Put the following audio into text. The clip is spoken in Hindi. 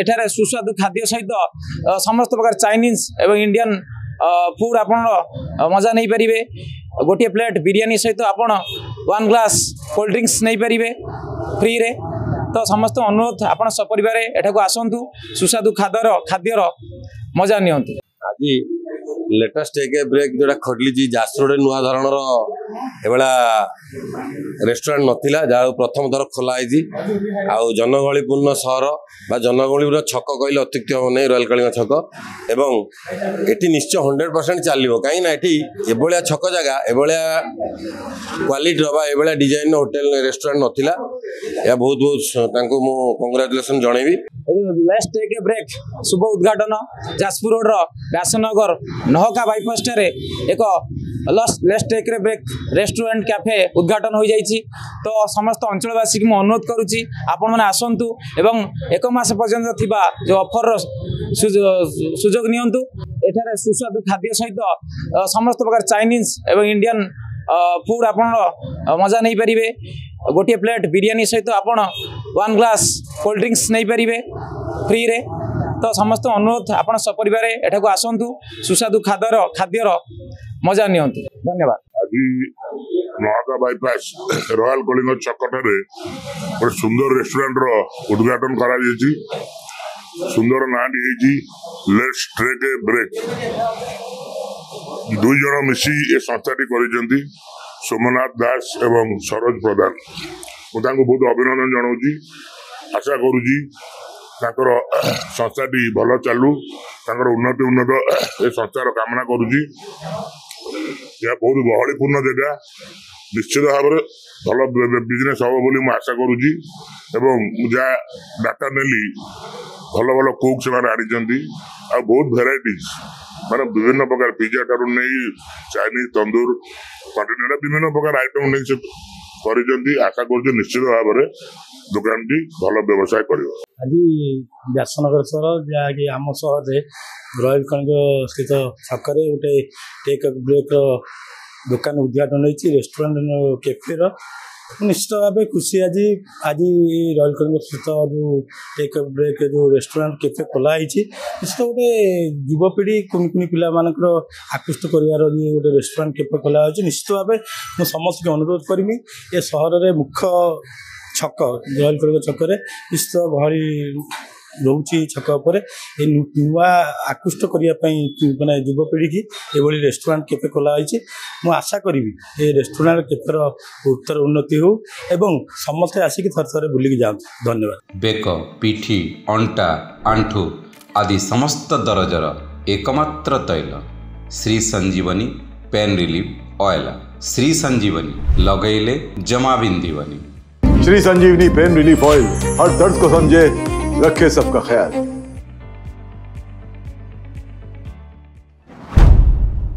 एठारे सुस्वादु खाद्य सहित समस्त प्रकार चाइनीज एवं इंडियन फूड आपण मजा नहीं पारे। गोटे प्लेट बिरियानी सहित आपण 1 ग्लास कोल्ड ड्रिंक्स नहीं पारे फ्री रे। तो समस्त अनुरोध आपण सपरिवार एठा को आसंतु सुस्वादु खाद्यर मजा नियंतु। आज लेटेस्ट टेक ब्रेक जोड़ा खोली जासुर नुआ धरणर एभला रेस्टोरेंट नथिला जहाँ प्रथम थर खोलाई आउ जनगहलीपूर्ण सहर बा जनगहलीपूर्ण छक कहले अत्युक्ति हम नहीं रॉयल कलिंग छक एवं एटी निश्चय 100% चलो कहीं एभलिया छक जगह एभलिया क्वालिटी एभलिया डिजाइन होटेल रेस्टोरेंट नथिला या बहुत बहुत मु कंग्रेचुलेसन जनइबी। लेट्स टेक ए ब्रेक शुभ उद्घाटन जाजपुर रोड व्यासनगर नहका बाईपास ठारे एक let's take a break restaurant cafe उद्घाटन हो जाइए। तो समस्त अंचलवासी को अनुरोध करुच्ची आपण मैंने आसतु एवं 1 मास पर्यंत थिबा जो ऑफर सुजोग नियंतु। एठारे सुस्वादु खाद्य सहित समस्त प्रकार चाइनीज एवं इंडियन फूड आपण मजा नहीं पारे। गोटे प्लेट बिरियानी सहित आपण 1 ग्लास कोल्ड ड्रिंक्स नहीं पारे फ्री रे। तो समस्त अनुरोध आपण सपरिवार एठा को आसंतु सुस्वादु खाद्यर मजा नियंतु। धन्यवाद। आज नहका बाईपास रॉयल कलिंग छकटे गोटे सुंदर रेस्टोरेंट रो उद्घाटन करा सुंदर नाटी लेट्स टेक ए ब्रेक। 2 जन मिसी ए संस्थाटी कर सोमनाथ दास एवं सरोज प्रधान मुझे बहुत अभिनंदन जनाऊँ। आशा करुँगी संस्थाटी भल चालू उन्नति ए संस्थार कामना करुँगी। यह बहुत गहलीपूर्ण जगह निश्चित भाव भल बिजनेस हम बोली आशा करुँगी। जहाँ डाटा नेली भल भल कुक से आनी आ बहुत भेराइटीज माने विभिन्न प्रकार पिज्जा ठारू नहीं चाइनीज तंदूर कंटिनेंटल विभिन्न प्रकार आइटम नहीं कर आशा कर निश्चित भाव में दुकान टी भल व्यवसाय कर। आज व्यासनगर सहर जहाँकि आम सहर रॉयल कलिंग स्थित छक गोटे टेक ब्रेक दुकान उद्घाटन होती रेस्टोरेंट कैफे निश्चित भाव खुशी। आज रॉयल कलिंग स्थित जो टेक ब्रेक जो रेस्टोरेंट कैफे खोलाई निश्चित गोटे युवपीढ़ी कुनि कुनि पिला मानकर आकृष्ट कर गोटे रेस्टोरेंट कैफे खोला निश्चित भाव मुझे समस्त अनुरोध करमी ए सहर में मुख्य छक रॉयल कलिंग छक निश्चित गहली रोचे छक नुआ आकृष्ट करने माने युवपीढ़ी की एभली रेस्टोरेंट कैफे खोलाई। मु आशा करी ए रेस्टोरेंट कैफेर उत्तर उन्नति हो एवं समस्ते आसिक थर थर बुलिक जाते। धन्यवाद। बेक पिठी अंटा आंठू आदि समस्त दरजर एकमात्र तैल श्री संजीवनी पेन रिलीफ ऑयल। श्री संजीवनी लगैले जमा बिंदीवनी। श्री संजीवनी पेन रिलीफ ऑयल हर दर्द को समझे, रखे सबका ख्याल।